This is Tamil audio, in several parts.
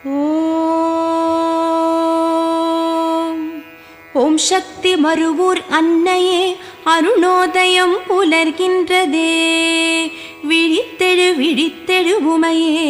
ஓம் சக்தி மருவூர் அன்னையே, அருணோதயம் புலர்கின்றதே. விழித்தெழு விழித்தெழு உமையே,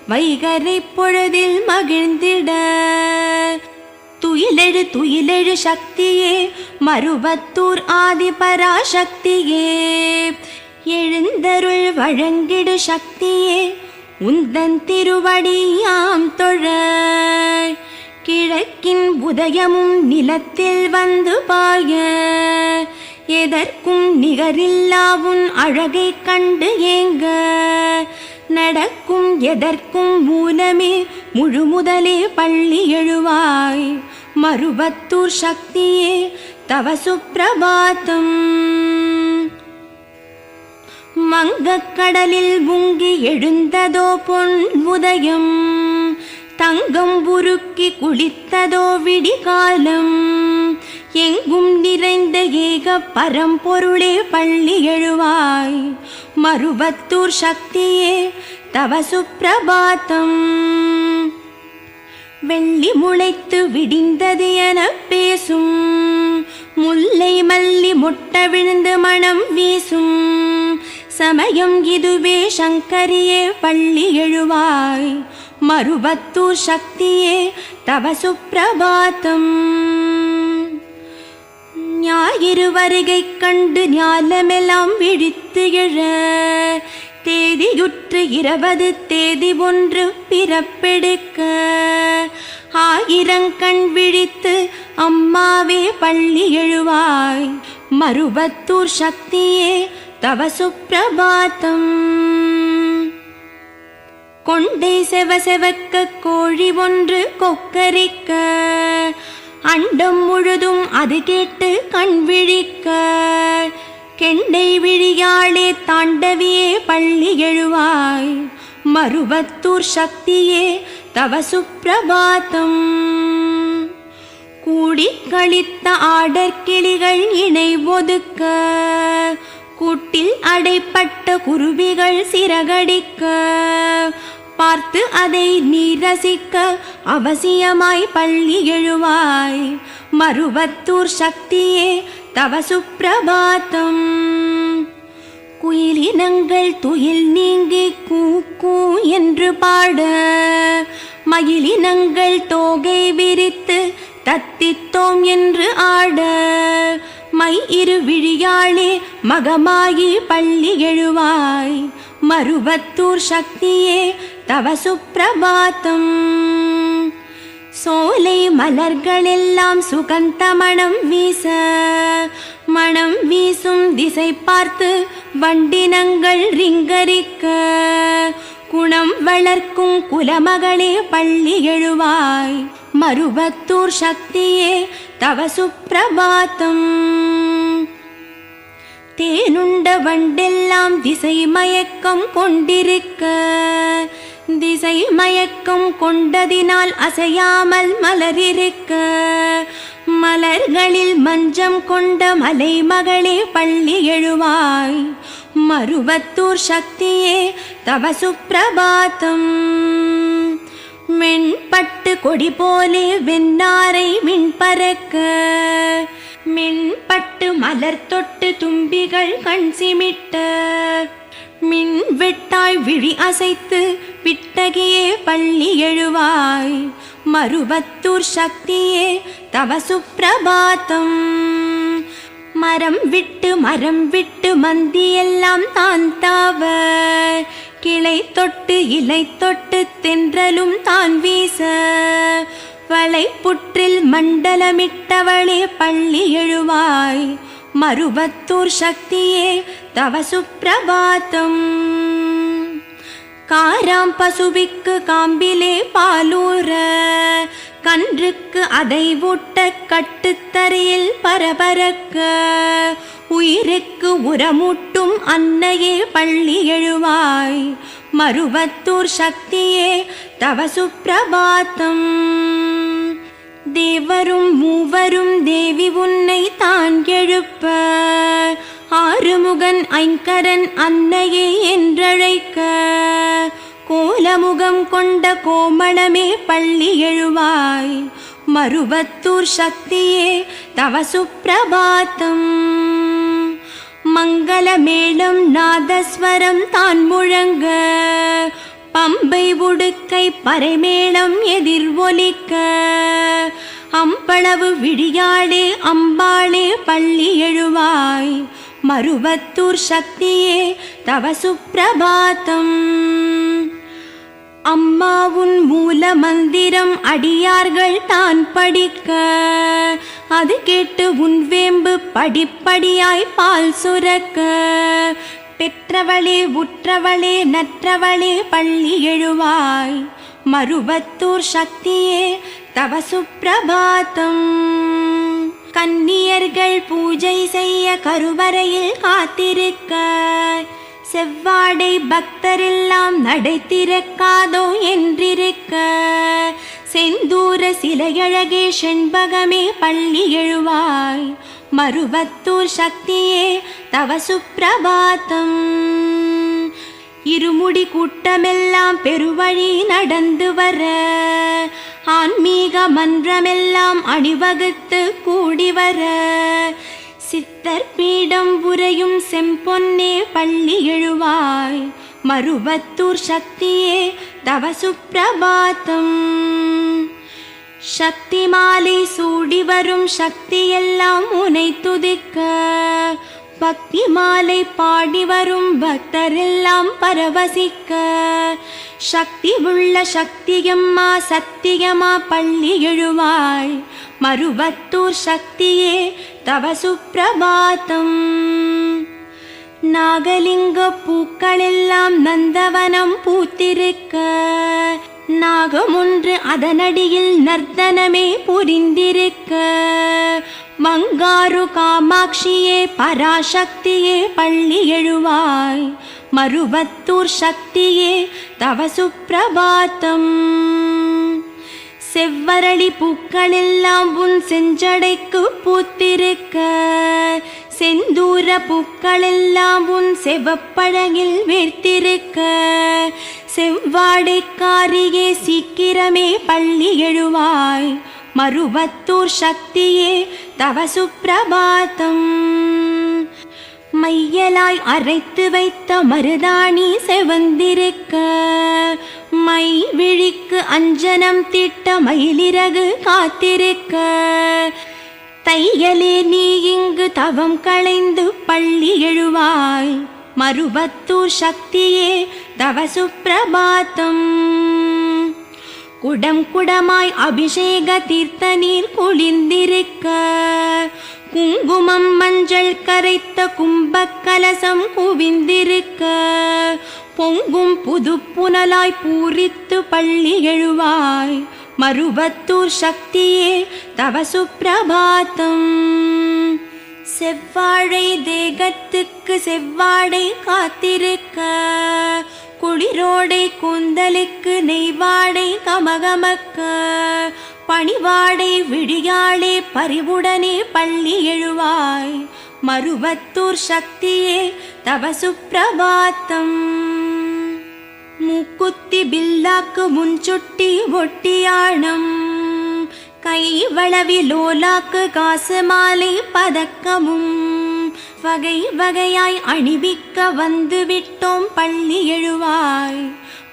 வைகரை பொழுதில் மகிழ்ந்திட. துயிலெழு துயிலெழு சக்தியே, மருவத்தூர் ஆதிபராசக்தியே. எழுந்தருள் வழங்கிடு சக்தியே, உந்தன் திருவடியாம் தொழ. கிழக்கின் உதயமும் நிலத்தில் வந்து பாய. எதற்கும் நிகரில்லாவுன் அழகை கண்டு ஏங்க. நடக்கும் எதற்கும் மூலமே முழுமுதலே பள்ளி எழுவாய். மருவத்தூர் சக்தியே தவ சுப்பிரபாதம். வங்கக்கடலில் முங்கி எழுந்ததோ பொன் உதயம். தங்கம் உருக்கி குளித்ததோ விடிகாலம். எங்கும் நிறைந்த ஏக பரம்பொருளே பள்ளி எழுவாய். மருவத்தூர் சக்தியே தவ சுப்பிரபாதம். வெள்ளி முளைத்து விடிந்தது என பேசும். முல்லை மல்லி முட்ட விழுந்து மனம் வீசும். சமயம் இதுவே சங்கரியே பள்ளி எழுவாய். மருவத்தூர் சக்தியே தவ சுப்பிரபாதம். ஞாயிறு வருகை கண்டு ஞாலமெல்லாம் விழித்து எழ. தேதியுற்று 20 தேதி ஒன்று பிறப்பெடுக்க. ஆயிரங்கண் விழித்து அம்மாவே பள்ளி எழுவாய். மருவத்தூர் சக்தியே தவ சுப்பிரபாதம். கொண்டை செவ செவக்க கோழி ஒன்று கொக்கரிக்க. அண்டம் முழுதும் அது கேட்டு கண் விழிக்க. கெண்டை விழியாளே தாண்டவியே பள்ளி எழுவாய். மருவத்தூர் சக்தியே தவ சுப்பிரபாதம். கூடி கழித்த ஆடற்கிளிகள் இணை ஒதுக்க. கூட்டில் அடைப்பட்ட குருவிகள் சிறகடிக்க. பார்த்து அதை நீ ரசிக்க அவசியமாய் பள்ளி எழுவாய். மருவத்தூர் சக்தியே தவ சுப்பிரபாதம். குயிலினங்கள் துயில் நீங்கி கூ கூ என்று பாட. மயிலினங்கள் தோகை விரித்து தத்தித்தோம் என்று ஆட. மை இரு விழியாளே மகமாயி பள்ளி எழுவாய். மருவத்தூர் சக்தியே தவ சுப்பிரபாதம். சோலை மலர்களெல்லாம் சுகந்த மணம் வீச. மணம் வீசும் திசை பார்த்து வண்டினங்கள் ரிங்கரிக்க. குணம் வளர்க்கும் குலமகளே பள்ளி எழுவாய். மருவத்தூர் சக்தியே தவ சுப்பிரபாதம். தேனுண்ட வண்டெல்லாம் திசை மயக்கம் கொண்டிருக்க. திசை மயக்கம் கொண்டதினால் அசையாமல் மலரிருக்க. மலர்களில் மஞ்சம் கொண்ட மலை மகளே பள்ளி எழுவாய். மருவத்தூர் சக்தியே தவ சுப்பிரபாதம். மென்பட்டு கொடி போலே வெண்ணாரை மின் பறக்க. மின்பட்டு மலர் தொட்டு தும்பிகள் கண் சிமிட்ட. மின் வெட்டாய் விழி அசைத்து விட்டகியே பள்ளி எழுவாய். மருவத்தூர் சக்தியே தவ சுப்பிரபாதம். மரம் விட்டு மந்தியெல்லாம் தான் தாவ. கிளை தொட்டு இலை தொட்டு தென்றலும் தான் வீச. வளை புற்றில் மண்டலமிட்டவளே பள்ளி எழுவாய். மருவத்தூர் சக்தியே தவ சுப்பிரபாதம். காராம் பசுவிக்கு காம்பிலே பாலூர. கன்றுக்கு அதை ஊட்ட கட்டுத்தரையில் பரபரக்க. உயிருக்கு உரமூட்டும் அன்னையே பள்ளி எழுவாய். மருவத்தூர் சக்தியே தவ சுப்பிரபாதம். தேவரும் மூவரும் தேவி உன்னை தான் எழுப்ப. ஆறுமுகன் ஐங்கரன் அன்னையே என்றழைக்க. கோலமுகம் கொண்ட கோமளமே பள்ளி எழுவாய். மருவத்தூர் சக்தியே தவ சுப்பிரபாத்தம். மங்களமேளம் நாதஸ்வரம் தான் முழங்க, பம்பை உடுக்கை பறைமேளம் எதிர் ஒலிக்க, அம்பளவு விழியாளே அம்பாளே பள்ளி எழுவாய். மருவத்தூர் சக்தியே தவ சுப்பிரபாத்தம். அம்மா உன் மூல மந்திரம் அடியார்கள் தான் படிக்க, அது கேட்டு உன் வேம்பு படிப்படியாய் பால் சுரக்க, பெற்றவளே உற்றவளே நற்றவளே பள்ளி எழுவாய். மருவத்தூர் சக்தியே தவ சுப்பிரபாத்தம். கன்னியர்கள் பூஜை செய்ய கருவறையில் காத்திருக்க, செவ்வாடை பக்தரெல்லாம் நடை திறக்காதோ என்றிருக்க, செந்தூர சிலையழகே செண்பகமே பள்ளி எழுவாய். மருவத்தூர் சக்தியே தவ சுப்பிரபாத்தம். இருமுடி கூட்டமெல்லாம் பெருவழி நடந்து வர, ஆன்மீக மன்றமெல்லாம் அணிவகுத்து கூடி வர, சித்தர் பீடம் உரையும் செம்பொன்னே பள்ளி எழுவாய். மருவத்தூர் சக்தியே தவ சுப்பிரபாத்தம். சக்தி மாலை சூடி வரும் சக்தியெல்லாம் உனை துதிக்க, பக்தி மாலை பாடி வரும் பக்தரெல்லாம் பரவசிக்க, சக்தி உள்ள சக்தியம்மா சத்தியமா பள்ளி எழுவாய். மருவத்தூர் சக்தியே தவ சுப்பிரபாத்தம். நாகலிங்க பூக்களெல்லாம் நந்தவனம் பூத்திருக்க, நாகமொன்று அதனடியில் நர்த்தனமே புரிந்திருக்க, மங்காரு காமாட்சியே பராசக்தியே பள்ளி எழுவாய். மருவத்தூர் சக்தியே தவ சுப்பிரபாத்தம். செவ்வரளி பூக்களெல்லாம் உன் செஞ்சடைக்கு பூத்திருக்க, செந்தூர பூக்களெல்லாம் உன் செவப்பழகில் வேர்த்திருக்க, செவ்வாடைக்காரியே சீக்கிரமே பள்ளி எழுவாய். மருவத்தூர் சக்தியே தவ சுப்பிரபாத்தம். மையலாய் அரைத்து வைத்த மருதாணி செவந்திருக்க, மை விழிக்கு அஞ்சனம் திட்ட மயிலிறகு காத்திருக்க, தையலே நீ இங்கு தவம் களைந்து பள்ளி எழுவாய். மருவத்தூர் சக்தியே தவ சுப்பிரபாத்தம். குடம் குடமாய் அபிஷேக தீர்த்த நீர் குளிர்ந்திருக்க, குங்குமம் மஞ்சள் கரைத்த கும்பக்கலசம் குவிந்திருக்க, பொங்கும் புது புனலாய் பூரித்து பள்ளி எழுவாய். மருவத்தூர் சக்தியே தவ சுப்பிரபாத்தம். செவ்வாழை தேகத்துக்கு செவ்வாடை காத்திருக்க, குளிரோடை கூந்தலுக்கு நெய்வாடை கமகமக்க, பணிவாடை விழியாளே பரிவுடனே பள்ளி எழுவாய். மருவத்தூர் சக்தியே தவ சுப்பிரபாத்தம். மூக்குத்தி பில்லாக்கு முன்சுட்டி ஒட்டியாணம், கை வளவி லோலாக்கு காசு மாலை பதக்கமும், வகை வகையாய் அணிவிக்க வந்து விட்டோம் பள்ளி எழுவாய்.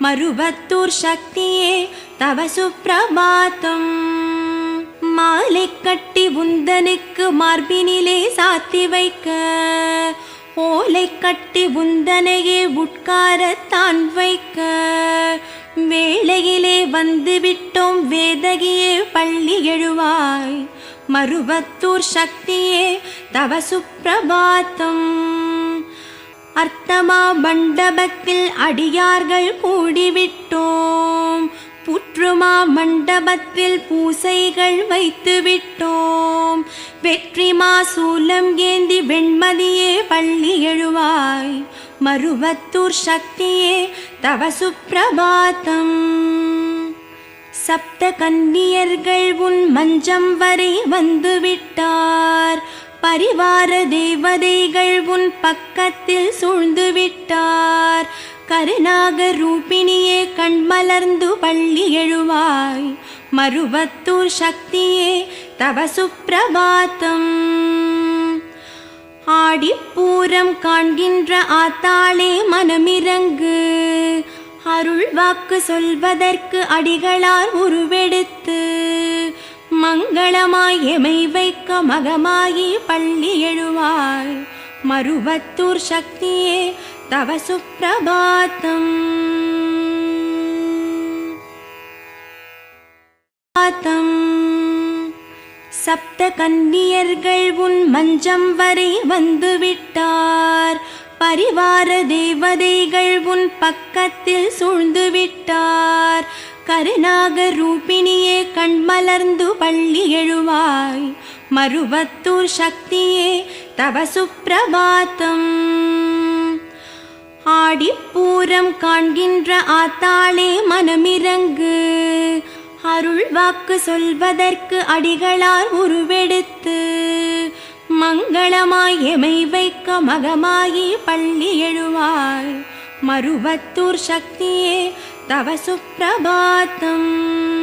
மருவத்தூர் சக்தியே தவ சுப்பிரபாத்தம். மாலை கட்டி உந்தனுக்கு மார்பினிலே சாத்தி வைக்க, ஓலை கட்டி உந்தனையே உட்காரத்தான் வைக்க, வேளையிலே வந்து விட்டோம் வேதகியே பள்ளி எழுவாய். மருவத்தூர் சக்தியே தவ சுப்பிரபாத்தம். அர்த்தமா மண்டபத்தில் அடியார்கள் கூடிவிட்டோம், புற்றுமா மண்டபத்தில் பூசைகள் வைத்து விட்டோம், வெற்றிமா சூலம் ஏந்தி வெண்மதியே பள்ளி எழுவாய். மருவத்தூர் சக்தியே தவ சுப்பிரபாத்தம். சப்த கன்னியர்கள் உன் மஞ்சம் வரை வந்து விட்டார், பரிவார தேவதைகள் உன் பக்கத்தில் சூழ்ந்து விட்டார், கருநாக ரூபிணியே கண்மலர்ந்து பள்ளி எழுவாய். மருவத்தூர் சக்தியே தவ சுப்பிரபாத்தம். ஆடிப்பூரம் காண்கின்ற ஆத்தாளே மனமிரங்கு. அருள் வாக்கு சொல்வதற்கு அடிகளார் உருவெடுத்து மங்களமாய் எமை வைக்க மகமாயி பள்ளி எழுவாய். மருவத்தூர் சக்தியே தவ சுப்பிரபாத்தம். சப்த கன்னியர்கள் உன் மஞ்சம் வரை வந்து விட்டார். பரிவார தேவதைகள் உன் பக்கத்தில் சூழ்ந்து விட்டார். கருநாக ரூபிணியே கண்மலர்ந்து பள்ளி எழுவாய். மருவத்தூர் சக்தியே தவ சுப்பிரபாத்தம். ஆடிப்பூரம் காண்கின்ற ஆத்தாளே மனமிரங்கு. அருள் வாக்கு சொல்வதற்கு அடிகளார் உருவெடுத்து மங்களமாய் எமை வைக்க மகமாயி பள்ளி எழுவாய். மருவத்தூர் சக்தியே தவ சுப்பிரபாத்தம்.